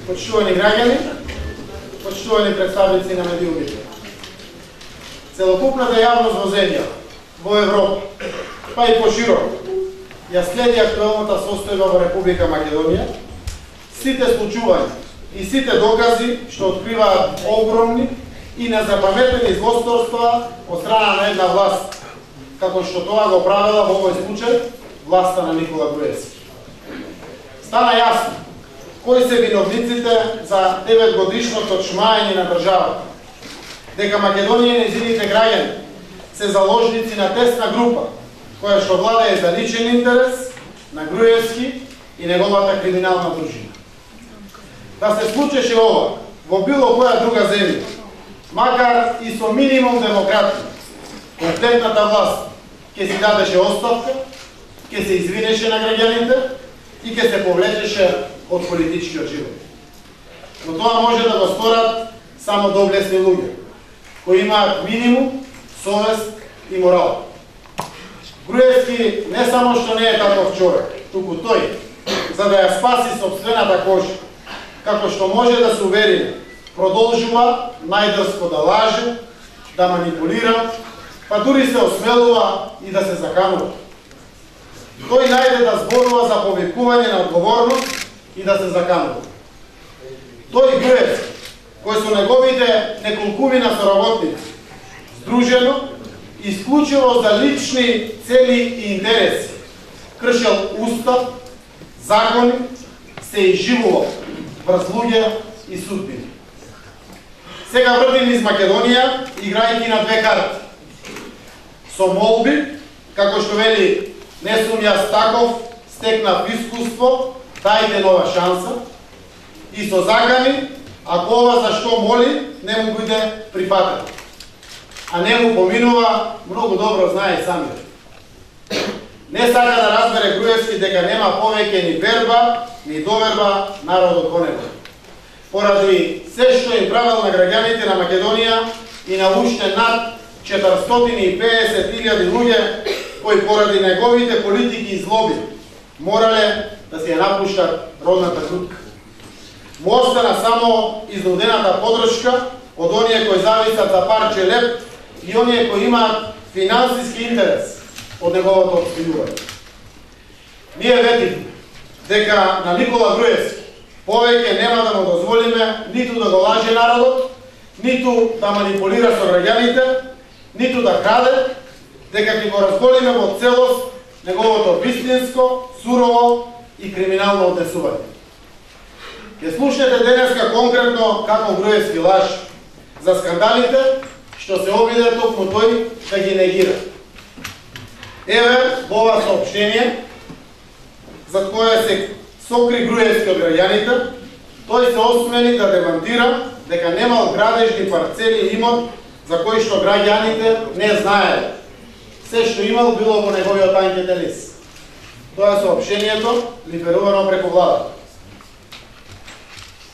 Почитувани граѓани, почитувани представници на медиумите. Целокупната јавност во земја, во Европа, па и пошироко, ја следи актуелната состојба во Република Македонија, сите случувања и сите докази што откриваат огромни и незапаметени злосторства од страна на една власт, како што тоа го правила во овој случај власта на Никола Груевски. Стана јасно кои се виновниците за 9-годишното чмаење на државата, дека Македонија и нејзините граѓани се заложници на тесна група, која што владее за личен интерес на Груевски и неговата криминална дружина. Да се случеше ова во било која друга земја, макар и со минимум демократија, компетентната власт ќе си дадеше оставка, ќе се извинеше на граѓаните и ќе се повлечеше од политичкиот живот. Но тоа може да го сторат само доблесни луѓе, кои имаат минимум совест и морал. Груевски не само што не е таков човек, туку тој, за да ја спаси сопствената кожа, како што може да се увериме, продолжува најдрско да лаже, да манипулира, па дури се осмелува и да се заканува. Тој најде да зборува за повикување на одговорност и да се заканува. Тој Груевски, кој со неговите неколкумина соработници, здружено, исклучиво за лични цели и интереси, кршел устав, закони, се изживувал врз луѓе и судбини. Сега вртим из Македонија, играјќи на две карти. Со молби, како што вели не сум јас таков, стекнав искуство, дајте нова шанса, и со закани, ако ова за што моли, не му биде прифатено. А не му поминува, многу добро знае самиот. Не сака да разбере Груевски дека нема повеќе ни верба, ни доверба народот во него. Поради се што им правил на граѓаните на Македонија и на уште над 450.000 луѓе кои поради неговите политики и злоби морале да се ја напуштат родната кутка. Му остана само изнудената подршка од оние кои зависат за парче леп и оние кои имаат финансиски интерес од неговото отстилување. Ние ветивме дека на Никола Груевски повеќе нема да му дозволиме ниту да го лаже народот, ниту да манипулира со граѓаните, ниту да краде, дека ќе го разболиме во целост неговото вистинско, сурово и криминално однесување. Ќе слушнете денеска конкретно како Груевски лаже за скандалите што се обиде токму тој да ги негира. Еве во ова соопштение, за кое се сокри Груевски од граѓаните, тој се осмели да демантира дека немал градежни парцели и имот за кои што граѓаните не знаеле. Се што имал било во неговиот анкетен лист. Тоа е соопштението лиферувано преку владата.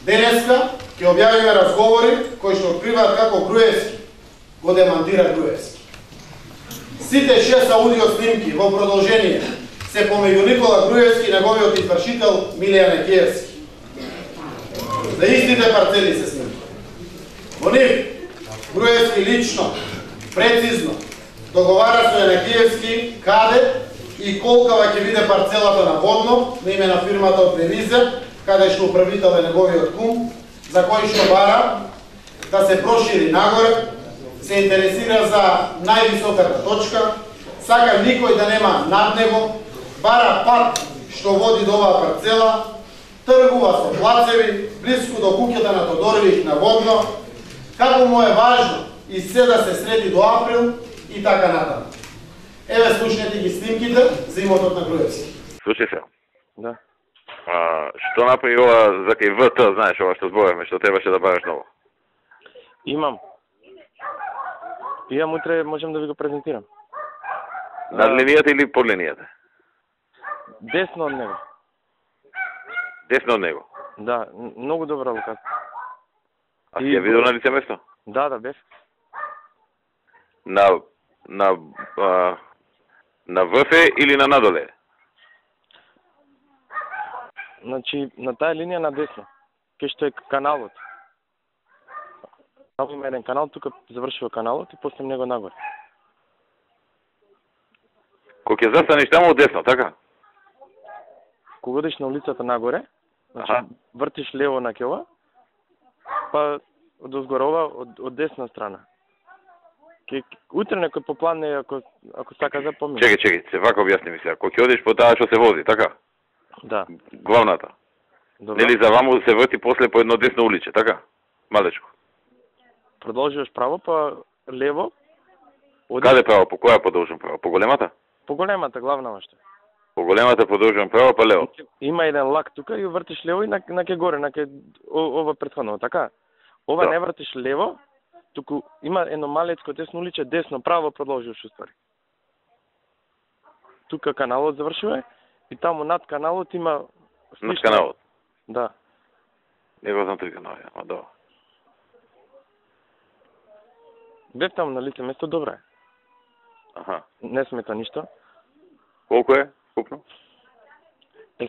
Денеска ќе објавиме разговори кои што откриваат како Груевски го демантира Груевски. Сите 6 аудио снимки во продолжение се помеѓу Никола Груевски и неговиот извршител Милијан Екиевски. За истите парцели се снимки. Во нив Груевски лично, прецизно договара со Екиевски каде и колкава ќе биде парцелата на Водно на име на фирмата од Невизе, каде што управител е неговиот кум, за кој што бара да се прошири нагоре, се интересира за највисоката точка, сака никој да нема над него, бара пат што води до оваа парцела, тргува со плацеви, близко до куќата на Тодоровиќ на Водно, како му е важно и се да се среди до април и така натаму. Еве слушнете ги снимките за имотот на Груевски. Слушај се. Да. Што направи ова за кај ВТ, знаеш ова што зборевме, што требаше да бараш ново? Имам. Имам, утре можем да ви го презентирам. Над линијата или под линијата? Десно од него. Десно од него? Да, многу добра локација. А си ја видел на лице место? Да, бев. На ВФ или на надоле? Значи, на таа линија на десно. кај што е каналот. Таму има еден канал, тука завршува каналот и после него нагоре. Кога ќе застанеш таму десно, така? Кога одиш на улицата нагоре, значи вртиш лево на кева, па од озгорова од десна страна. Утре некој поплане ако сака да помине. Чекај, се вака објасни ми сега. Кога ќе одиш по таа што се вози, така? Да. Главната. Добро. Нели за ваму се врти после по едно десно уличе, така? Малечко. Продолжуваш право, па лево. Одиш... Каде право? По која продолжувам право? По големата? По големата, главна оште. По големата продолжувам право, па лево. Има еден лак тука и вртиш лево и на ке горе, на ке ова претходно, така? Ова Да. не вртиш лево, туку има едно малецко десно уличе, десно, право продолжуваш уствари. Тука каналот завршува и таму над каналот има... Над каналот? Да. Не го знам тој канал, ама добро. Бев таму на лице место, добро е. Аха. Не смета ништо. Колку е купно?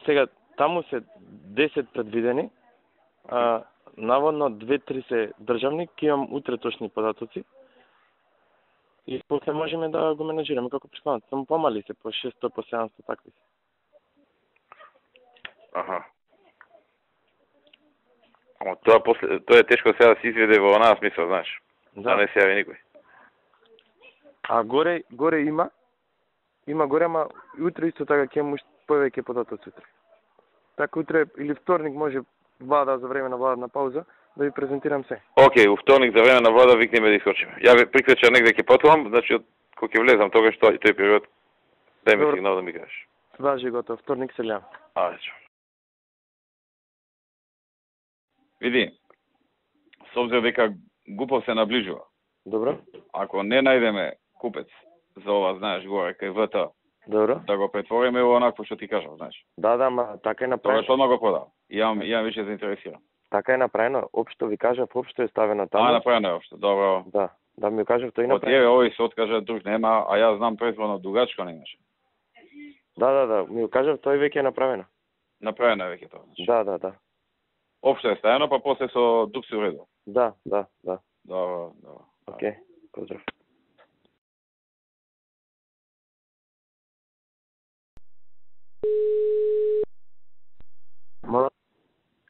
Сега, таму се 10 предвидени, наводно 2-3 се државни, ќе имам утре точни податоци. И после можеме да го менеджираме како присканат. Само помали се, по 600, по 700 такви се. Аха. Ама тоа е тешко сега да се изведе во онаа смисла, знаеш. Да не се јави никој. А горе има горе, ама и утре исто така ќе имам повеќе податоци утре. Така утре или вторник може влада за време на владна пауза да ви презентирам се. Океј, у вторник за време на влада викнеме да искочиме. Ја ве прикреча негде ќе патувам, значи кога ќе влезам тогаш тој период, дај ми сигнал да ми кажеш. Важи готов, вторник се лјам. Ајде. Види, с обзир дека Гупов се наближува. Добро? Ако не најдеме купец за ова, знаеш, горе кај ВТ, Добро? да го претвориме во онакво што ти кажав, знаеш. Да, ма така е Тоа направено. што одма го продав. Јам више заинтересиран. Така е направено. Општо ви кажав, општо е ставено таму. Направено е општо. Добро. Да ми кажав тој Од направено. еве овој се откажа друг нема, а јас знам предходно дугачко не имаше. Да, ми кажав тој веќе е направено. Направено е веќе тоа. Значи. Да. Општо е ставено, па после со дук се уредил. Да. Добро. Океј, поздрав. Мола?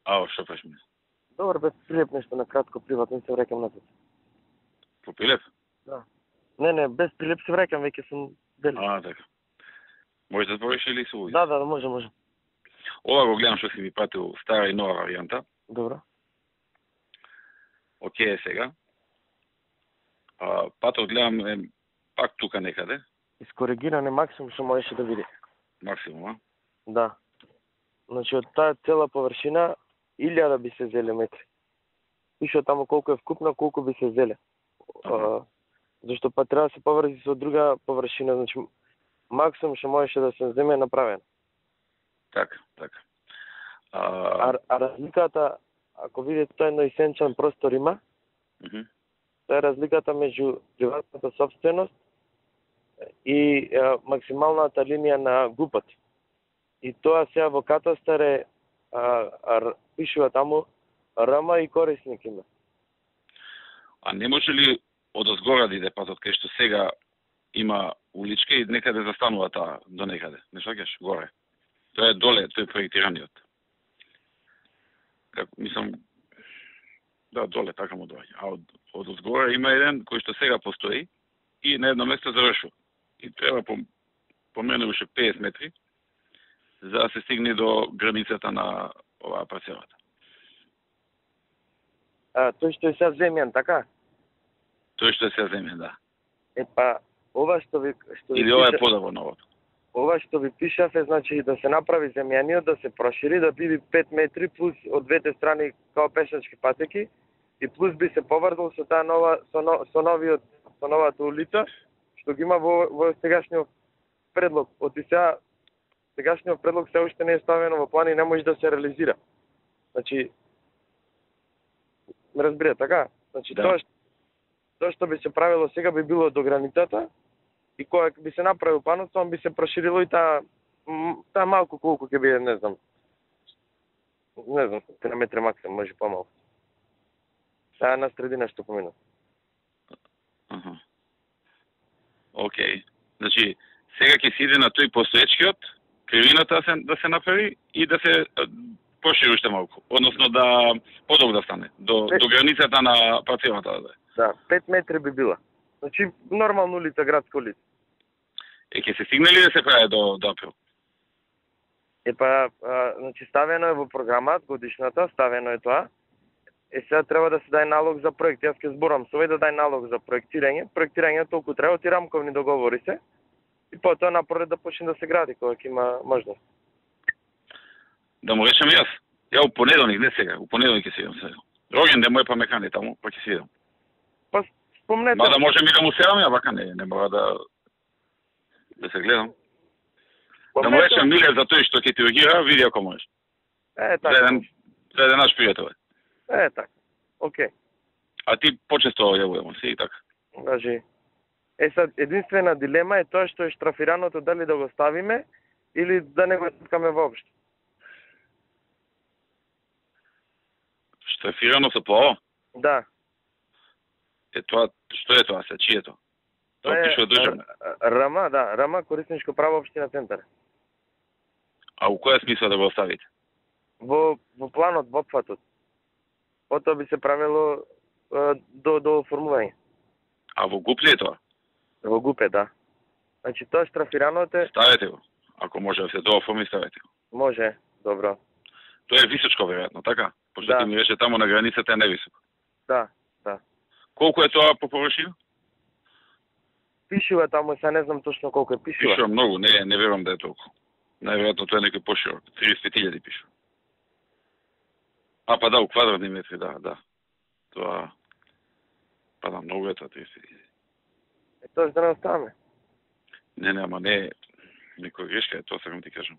Ао, што пеш ми? Добар, без Пилеп нешто на кратко приватно се враќам назад. По Пилеп? Не, без Пилеп се враќам, веќе сум дели. Така. Може да збориш или се луѓе? Да, може. Ова го гледам што си ми пратил стара и нова варијанта. Добро. Океј е сега. Патот гледам е пак тука некаде. Искоригиране максимум што можеше да види. Максимум, а? Да. Значи од таа цела површина 1000 би се зеле метри. Пише таму колку е вкупно, колку би се зеле. Зашто па треба да се поврзи со друга површина, значи максимум што можеше да се земе направено. Така. А разликата, ако видите тој едно исенчан простор има, тоа е разликата меѓу приватната собственост и максималната линија на ГУПот. И тоа сега во катастар е пишува таму РМ и корисник има. А не може ли од озгора да иде патот кај што сега има уличка и некаде застанува таа до некаде? Не шаќаш горе. Тоа е доле, тој е проектираниот. Мислам, да, доле така му доаѓа. А од озгора има еден кој што сега постои и на едно место завршува. И треба по мене уште 50 метри за да се стигне до границата на оваа парцелата. Тој што е сега земјан, така? Тој што е сега земјан, да. Ова што ви или ова е подобро новото? Ова што ви пишав е, значи, да се направи земјаниот, да се прошири, да биде 5 метри, плюс од двете страни као пешачки патеки, и плюс би се поврзал со таа нова, со новата улица, што ги има во сегашниот предлог. Од сега сегашниот предлог се уште не е ставено во план и не може да се реализира. Значи, ме разбира, така? Значи, да. Тоа што би се правило сега би било до границата, и кога би се направил панот, тоа би се проширило и таа малку колку ќе биде, не знам. Не знам, 3 метри максимум, може помалку. Таа на средина што помина. Аха. Океј. Значи, сега ќе се иде на тој постоечкиот, кривината да се направи и да се прошири уште малку. Односно да подолг да стане, до границата на парцелата. Да, 5 метри би била. Значи, нормална улица, градска улица. Ќе се стигне ли да се прави до април? Значи, ставено е во програмат, годишната, ставено е тоа. Сега треба да се даде налог за проект. Јас ќе зборам со овој да даде налог за проектирање. Проектирање толку треба, ти рамковни договори се. И потоа напоред да почне да се гради, кога ќе има можност. Да му речем јас. Ја у понеделник, не сега, у понеделник ќе се идам сега. Роген ден мој па ме кани таму, па ќе се идам. Па спомнете. Мада можем и да му седам ја, вака не мора да се гледам. Да му речем Миле за тој што ќе ти ургира, види ако можеш. Така. За еден наш пријател. Така. Океј. А ти почесто јавуваме се и така. Кажи. Сад, единствена дилема е тоа што е штрафираното дали да го ставиме или да не го стискаме воопшто. Штрафирано со ПО? Да. Тоа, што е тоа се? Чие е тоа? Тоа пише од државна. РМ, да, РМ корисничко право општина Центар. А у која смисла да го оставите? Во планот, во опфатот. Потоа би се правило до оформување. А во ГУП ли е тоа? Во ГУП е, да. Значи тоа штрафираното е... Ставете го. Ако може да се дооформи, ставете го. Може, добро. Тоа е височко, веројатно, така? Пошто Да. ти ми рече таму на границата е невисоко. Да. Колку е тоа по површина? Пишува таму, сега не знам точно колку е пишува. Пишува многу, не верувам да е толку. Најверојатно тоа е некој поширок. 30.000 пишува. А, па да, у квадратни метри, да. Тоа... Па да, многу е тоа 30.000. Тоа да не оставаме. Не, ама не... Некоја грешка е, тоа сакам ти кажам.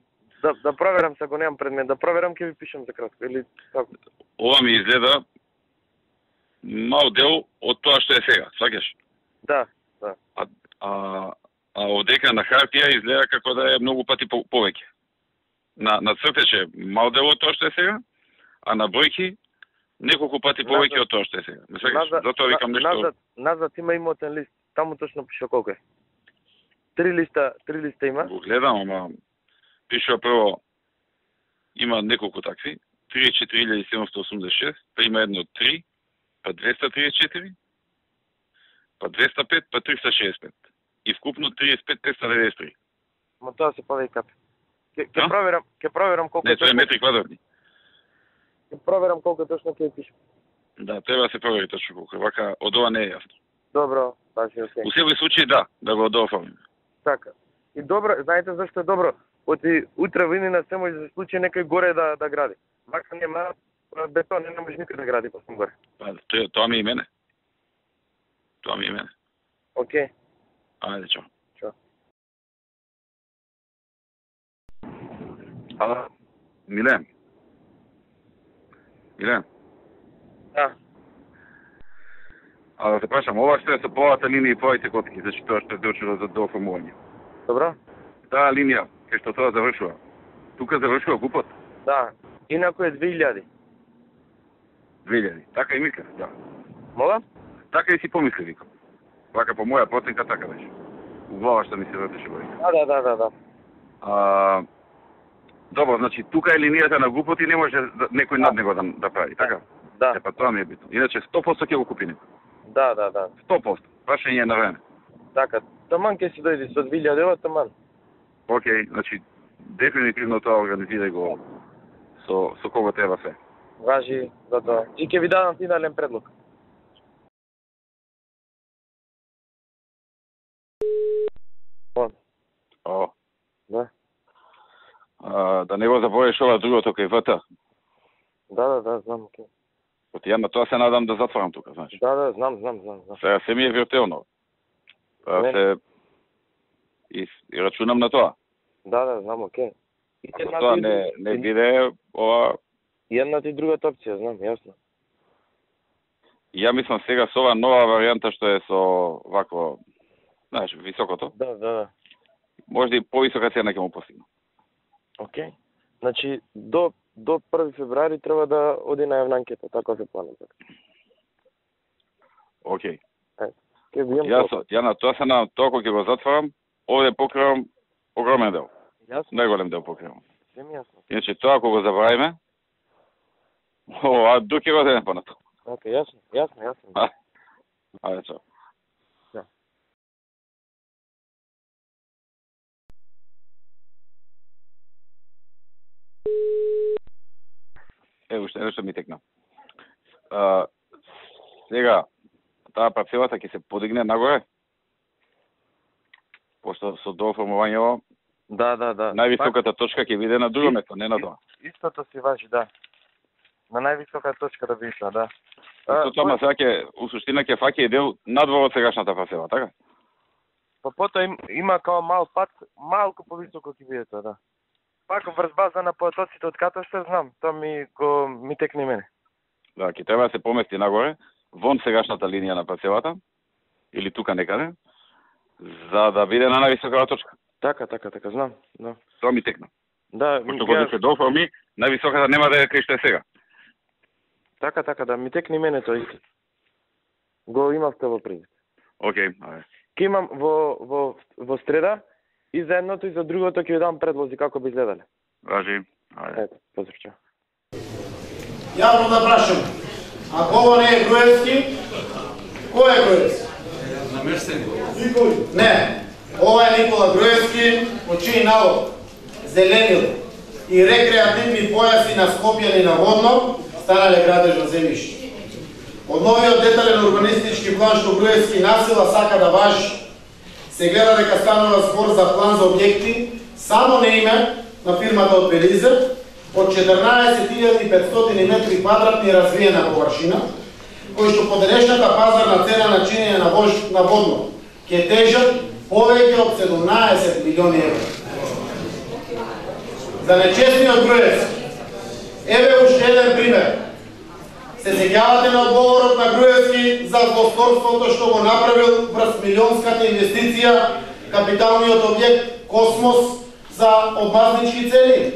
Да проверам, сега немам предмет. Да проверам, ќе ви пишам за кратко. Или како? Ова ми изгледа мал дел од тоа што е сега, сваќаш? Да. А овдека на хартија изгледа како да е многу пати повеќе. На цртеж е мал дел од тоа што е сега, а на бројки неколку пати повеќе од тоа што е сега. Не сваќаш? Затоа викам нешто... Назад има имотен лист. Таму точно пише колку е. 3 листа има. Го гледам, ама пишува прво има неколку такви. 34.786, па има едно 3, па 234, па 205, па 365. И вкупно 35.593. Ма тоа се повеќе капи. Ќе проверам колку Не, тоа е метри квадратни. Ќе проверам колку точно ќе пише. Да, треба да се провери точно колку. Вака, од ова не е јасно. Добро, пази, окей. У секој случај да го дооформиме. Така. И добро, знаете зашто е добро? Оти утре во иднина се може да се случи некој горе да гради. Вака нема бетон, не може никој да гради после горе. Па, тоа ми и мене. Океј. Ајде, чао. Чао. Ало, Милен. Да. А да се прашам, ова што е со полата линија и поите котки, значи тоа што е дочело за дооформување. Добро? Таа линија, кај што тоа завршува, тука завршува ГУПот? Да. Инаку е 2000. 2000. Така и мислев, да. Мола? Така и си помисли, викам. Вака по моја проценка така беше. У глава што ми се вртеше бројка. Да. Добро, значи тука е линијата на ГУПот и не може некој над него да прави, така? Да. Па тоа ми е битно. Иначе 100% ќе го купи некој. Да. 100%. Прашање е на време. Така. Таман ќе си дојде со 2000 ева таман. Океј, значи дефинитивно тоа организирај го со кого треба се. Важи за тоа. И ќе ви дадам финален предлог. Да. Да не го заборавиш ова другото кај ВТ. Да, знам, окей. Ја на тоа се надам да затворам тука, знаеш. Да, знам. Сега се ми е виртуелно. И рачунам на тоа. Да, знам, окей. Ако тоа не биде ова... Едната и другата опција, знам, јасно. Ја мислам сега со ова нова варијанта што е со вакво, знаеш, високото. Да. Може и повисока цена ќе му постигне. Океј. Значи, до до 1 февруари треба да оди на јавна анкета, така се планува. Океј. Ке бијам Ја на тоа се на тоа кога ќе го затварам, овде покривам огромен дел. Јасно. Најголем дел покривам. Се ми јасно. Иначе тоа кога го забравиме, а дуке го дадем понатаму. Океј, јасно. Ајде, чао. Да. Уште нешто ми текна. Сега, таа парцелата ќе се подигне нагоре, пошто со дооформувањето Да. највисоката точка ќе биде на друго место, не на тоа. Истото си важи, да. На највисока точка да биде, да. Тоа сега ќе, у суштина ќе фаќа и дел надвор од сегашната парцела, така? Па потоа има као мал пат, малку повисоко ќе биде тоа, да. Пак врз база на потоците од катастар, знам, тоа ми текне мене. Да, ќе треба да се помести нагоре, вон сегашната линија на парцелата, или тука некаде, за да биде на највисоката точка. Така, знам. Тоа ми текна. Да, Пошто кога се доформи, највисоката нема да е кај што е сега. Така, да, ми текни мене тоа исто. Го имавте во предвид. Океј, ајде. Ке имам во среда и за едното и за другото ќе ви дам предлози како би изгледале. Важи, ајде. Ето, поздрав. Јавно да прашам, ако ово не е Груевски, кој е Груевски? Не, ова е Никола Груевски, од чиј налог зеленил и рекреативни појаси на Скопје и на Водно станале градеж на земјиште. Од новиот детален урбанистички план што Груевски насила сака да важи, се гледа дека станува збор за план за објекти само на име на фирмата од Белизер од 14.500 метри квадратни развиена површина, кои што по денешната пазарна цена на чинење на Водно ќе тежат повеќе од 17 милиони евра. За нечестниот Груевски, еве уште еден пример. Се сеќавате на одговорот на Груевски за злосторството што го направил врз милионската инвестиција, капиталниот објект Космос за одмазнички цели.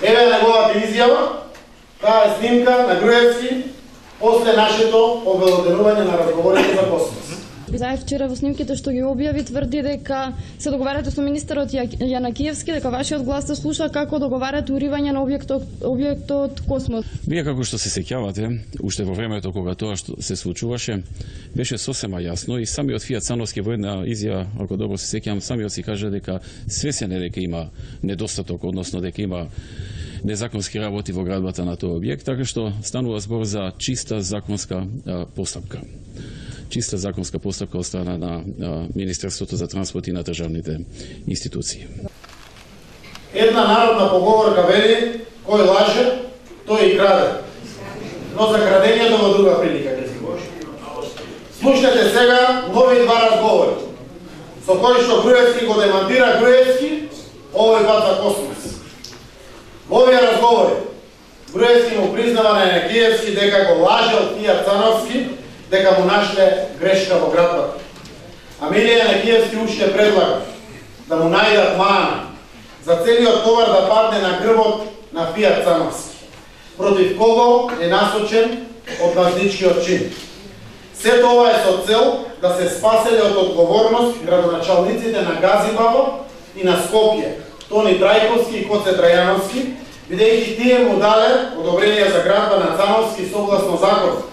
Еве неговата изјава, таа е снимка на Груевски после нашето обелоденување на разговорите за Космос. Знаев вчера во снимките што ги објави, тврди дека се договарате со министерот Јанакиевски, дека вашиот глас се слуша како договарате уривање на објектот Космос. Вие како што се сеќавате, уште во времето кога тоа што се случуваше, беше сосема јасно и самиот Фијат Цановски во една изјава, ако добро се сеќавам, самиот си кажа дека свесен е дека има недостаток, односно дека има незаконски работи во градбата на тој објект, така што станува збор за чиста законска постапка. Чиста законска постапка од страна на Министерството за транспорт и на државните институции. Една народна поговорка вели, кој лаже, тој и краде. Но за крадењето во друга прилика ќе си говори. Слушнете сега нови два разговори, со кои што Груевски го демантира Груевски, овој пат за Космос. Во овие разговори, Груевски му признава на Јанакиевски дека го лажел Фијат Цановски, дека му нашле грешка во градбата. Амилија Јанакиевски уште предлага да му најдат мана за целиот товар да падне на грбот на Фијат Цановски, против кого е насочен одмазничкиот чин. Сето ова е со цел да се спаселе од одговорност градоначалниците на Газибаба и на Скопје, Тони Трајковски и Коце Трајановски, бидејќи тие му дале одобрение за градба на Цановски согласно закон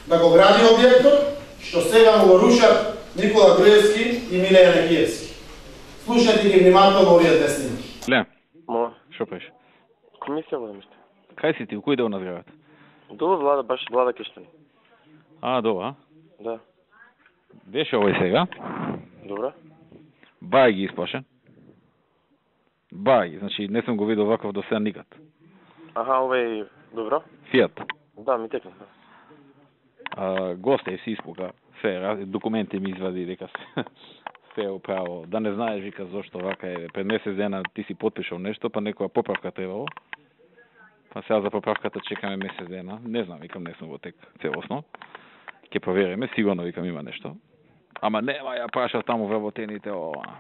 да го гради објектот, што сега му го рушат Никола Груевски и Миле Јанакиевски. Слушате ги внимателно овие две снимки. Ле, Моја. што правиш? Комисија во нешто. Кај си ти, у кој дел на зградата? Долу влада, баш влада Кештани. Доа. Да. Беше овој сега. Добро. Бај ги исплашен. Бај, значи не сум го видел ваков до сега никад. Аха, овој добро. Фијат. Да, ми текна. Госте си испука, се документи ми извади дека се управо. Да не знаеш вика зошто вака е. Пред месец дена ти си подпишал нешто, па некоја поправка требало. Па сега за поправката чекаме месец дена. Не знам, викам не сум во тек целосно. Ќе провериме, сигурно викам има нешто. Ама нема ја праша таму вработените ова.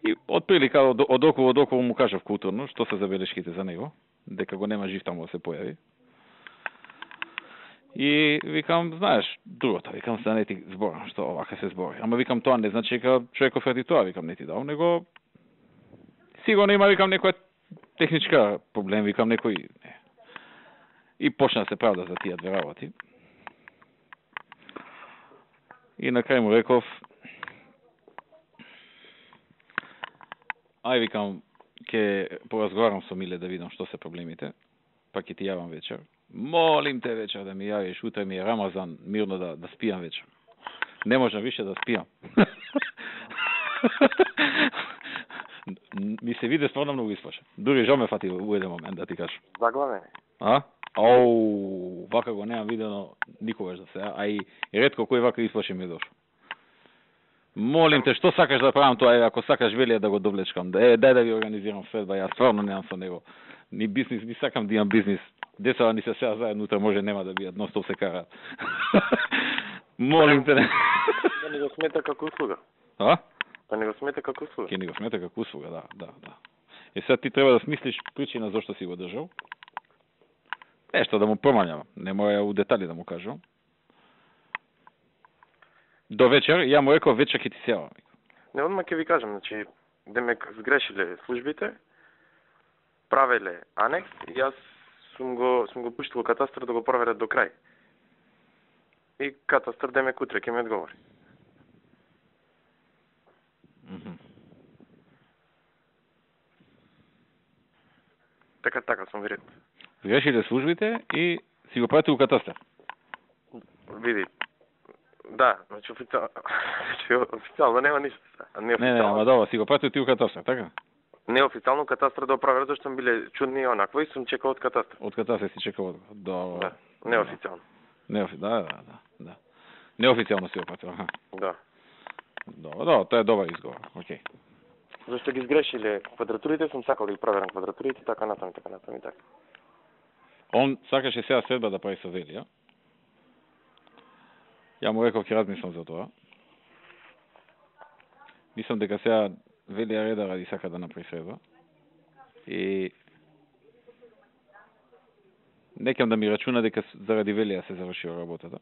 И од прилика од околу му кажав културно што се забелешките за него. дека го нема жив таму да се појави. И викам, знаеш, другото, викам се не ти зборам, што овака се збори. Ама викам, тоа не значи дека човеков ради тоа, викам, не ти дал, него сигурно има, викам, некоја техничка проблем, викам, некој не. И почна се правда за тие две работи. И на крај му реков, ај, викам, ќе поразговарам со Миле да видам што се проблемите, па ќе ти јавам вечер. Молим те вечер да ми јавиш, утре ми е Рамазан, мирно да спијам вечер. Не можам више да спијам. Ми се виде стварно многу исплашен. Дури жо ме фати у еден момент, да ти кажам. Заглавен. А? Оу, вака го немам видено никогаш да се, а и ретко кој вака исплашен ми е дошол. Молим те, што сакаш да правам тоа, ако сакаш велија да го довлечкам, дај да ви организирам свадба, јас стварно немам со него. Ни бизнис, ни сакам да имам бизнис. Децата ни се сега заедно, утре може нема да бијат, ностоп се караат. Молим те. Да не го смета како услуга. А? Да не го смета како услуга. Ке не го смета како услуга, да. И сега ти треба да смислиш причина зашто си го држал. Нешто да му промањам, не мора у детали да му кажам. До вечер, ја му реков вечер ќе ти се јавам. Не, одма ќе ви кажам, значи, демек сгрешиле службите, правеле анекс и јас сум го пуштил катастар да го проверат до крај. И катастар демек утре ќе ми одговори. Така сум верен. Сгрешиле службите и си го пратил у катастар. Види. Да, значи официјално нема ништо. Не, ама добро, си го пратил ти у катастар, така? Неофицијално катастар да проверат, зашто ми биле чудни и онакво и сум чекал од катастар. Од катастар си чекал од... Да, неофицијално. Да. Неофицијално си го пратил, аха. Да. Добро, тоа е добар изговор, окей. Зашто ги сгрешиле квадратурите, сум сакал да ги проверам квадратурите, така натаму и така. Он сакаше сега свадба да прави со Велија. Ја му реков ќе размислам за тоа. Мислам дека сега Велија реда ради сака да направи свадба. И некам да ми рачуна дека заради Велија се завршила работата.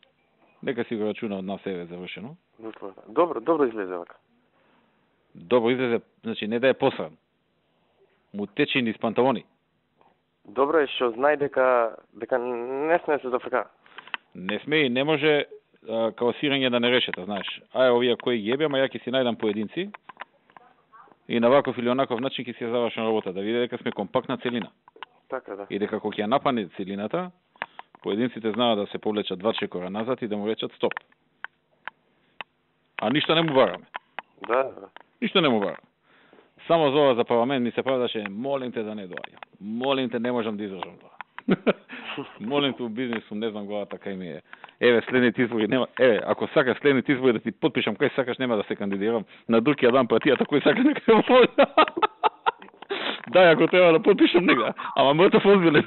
Нека си го рачуна од нас еве завршено. Добро излезе вака. Добро излезе, значи не да е посран. Му тече низ панталони. Добро е што знај дека не сме се зафрка. Не сме и не може као сирање да не решета, знаеш. Ај овие кои ги ебе, ама ја ќе си најдам поединци и на ваков или онаков начин ќе си ја завршам работа, да види дека сме компактна целина. Така да. И дека кога ќе ја напане целината, поединците знаат да се повлечат 2 чекора назад и да му речат стоп. А ништо не му бараме. Да. Ништо не му бараме. Само за ова за парламент ми се правдаше, молим те да не доаѓа. Молим те, не можам да издржам тоа. Молим те, у бизнису, не знам главата кај ми е. Еве, следните избори нема. Еве, ако сакаш следните избори да ти подпишам кај сакаш, нема да се кандидирам. На друг ја дам партијата кој сака да кај може. Дај, ако треба да подпишам нега. Ама мртов озбилен.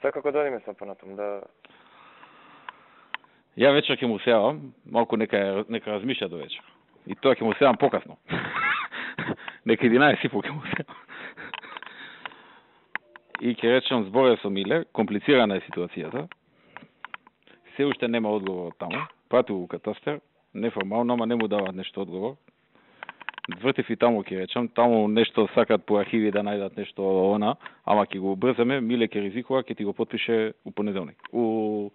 Сега како додиме са понатом, да... Ја вечер ќе му сеавам, малку нека размишља до вечер. И тоа ќе му сеавам покасно. Нека 11:30 ќе му сеавам. И ќе речам зборев со Миле, комплицирана е ситуацијата. Се уште нема одговор од таму. Пратил у катастар, неформално, ама не му дават нешто одговор. Вртев и таму ќе речам, таму нешто сакат по архиви да најдат нешто она, ама ќе го убрзаме, Миле ќе ризикува, ќе ти го потпише у понеделник. У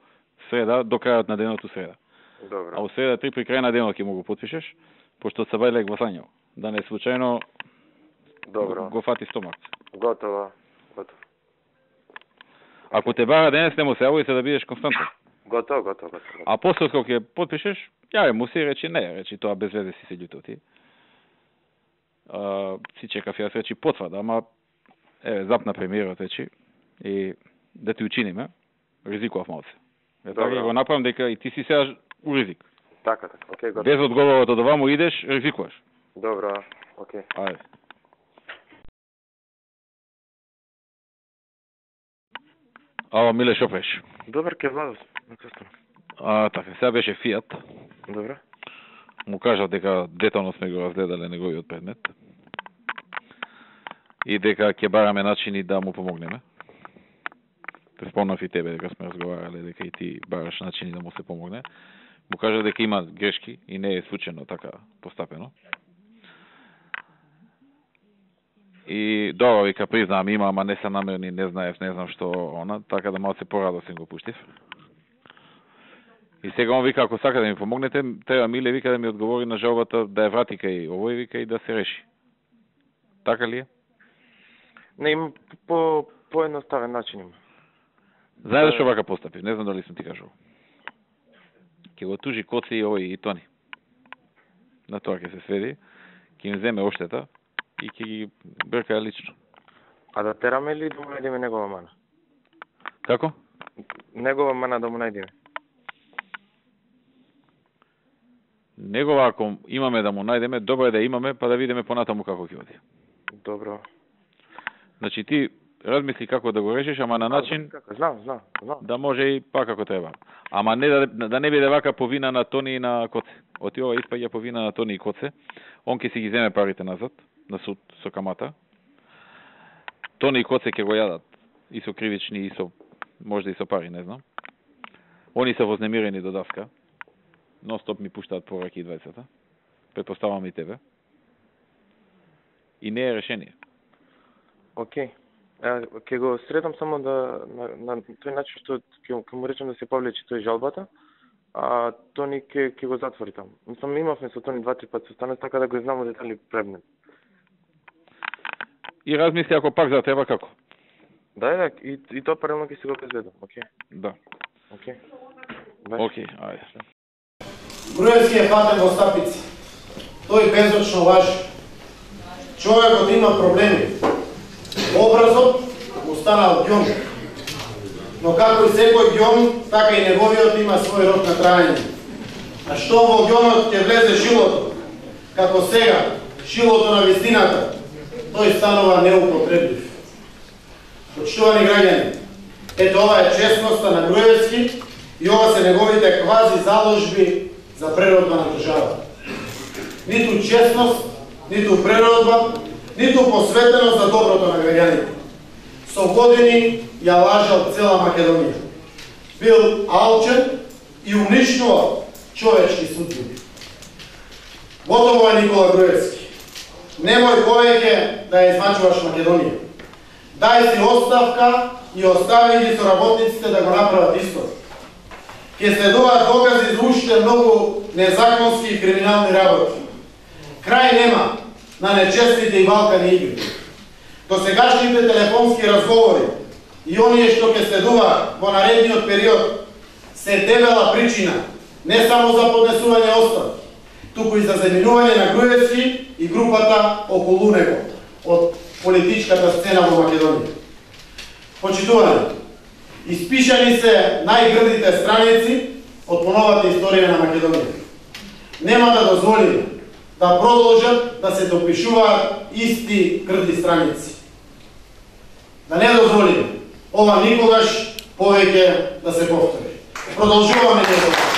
среда, до крајот на денот у среда. Добро. А у среда 3 при крај на денот ќе му го потпишеш, пошто се бајле гласањето. Да не случајно Добро. Го фати стомак. Готово. Ако те бара денес, не му се јавој се да бидеш константен. Готово. А после кога ќе потпишеш, јаве му се и речи не, тоа без везе си се љутил ти. Си чекав јас речи потврда, ама еве запна премиерот речи и да ти учиниме, ризикував малце. Така го направам дека и ти си сега у ризик. Така, окей, готово. Без одговорот од оваму идеш, ризикуваш. Добро, окей. Ајде. Ало, Миле, шо правиш? Добар, ке Владос. Така, сега беше Фијат. Добро. му кажав дека детално сме го разгледале неговиот предмет и дека ќе бараме начини да му помогнеме. Те спомнав и тебе дека сме разговарале, дека и ти бараш начини да му се помогне. Му кажав дека има грешки и не е случайно така постапено. И добро, вика, признавам, има, ама не са намерни, не знаев, не знам што она, така да малце порадосен го пуштив. И сега он вика, ако сака да ми помогнете, треба Миле, вика, да ми одговори на жалбата, да ја врати кај овој, вика, и да се реши. Така ли е? Не, има поедноставен начин има. Знаеш што вака постапи? Не знам дали сум ти кажал. Ќе го тужи Коци и овој и Тони. На тоа ќе се сведи, ќе им земе оштета и ќе ги бркаја лично. А да тераме ли да му најдеме негова мана? Како? Негова мана да му најдеме. Негова, ако имаме да му најдеме, добро е да имаме, па да видиме понатаму како ќе оди. Добро. Значи ти размисли како да го решиш, ама на начин Знам. да може и пак како треба. Ама не да не биде вака по вина на Тони и на Коце. Оти ова испаѓа по вина на Тони и Коце. Он ќе си ги земе парите назад на суд со камата. Тони и Коце ќе го јадат и со кривични и со можда и со пари, не знам. Они се вознемирени до даска. Non-stop ми пуштаат пораки и 20-та. Предпоставам и тебе. И не е решение. Океј. Ќе го средам само на тој начин што ќе му речем да се повлечи тој жалбата, а Тони ќе го затвори таму. Мислам, имавме со Тони 2-3 пати состане, така да го знамо детали предмет. И размисли ако пак за треба како. Да, и тоа паралелно ќе се го обезбедам, океј? Да. Океј. Океј, ајде. Груевски е фатен во стапици. Тој безочно лажи. Човекот има проблеми. Образот му станал ѓон. Но како и секој ѓон, така и неговиот има свој рок на траење. А што во ѓонот ќе влезе шилото? Како сега, шилото на вистината, тој станува неупотреблив. Почитувани граѓани, ето ова е честноста на Груевски и ова се неговите квази заложби за преродба на држава. Ниту честност, ниту преродба, ниту посветеност за доброто на граѓаните. Со години ја лажал цела Македонија. Бил алчен и уништувал човечки судбини. Готово е, Никола Груевски. Немој повеќе да ја измачуваш Македонија. Дај си оставка и остави ги соработниците да го направат исто. Ќе следуваат докази за уште многу незаконски и криминални работи. Крај нема на нечестните и валкани игри. Досегашните телефонски разговори и оние што ќе следуваат во наредниот период се дебела причина не само за поднесување оставки, туку и за заминување на Груевски и групата околу него од политичката сцена во Македонија. Почитувани, испишани се најгрдите страници од поновата историја на Македонија. Нема да дозволиме да продолжат да се допишуваат исти грди страници. Да не дозволиме ова никогаш повеќе да се повтори. Продолжуваме ние.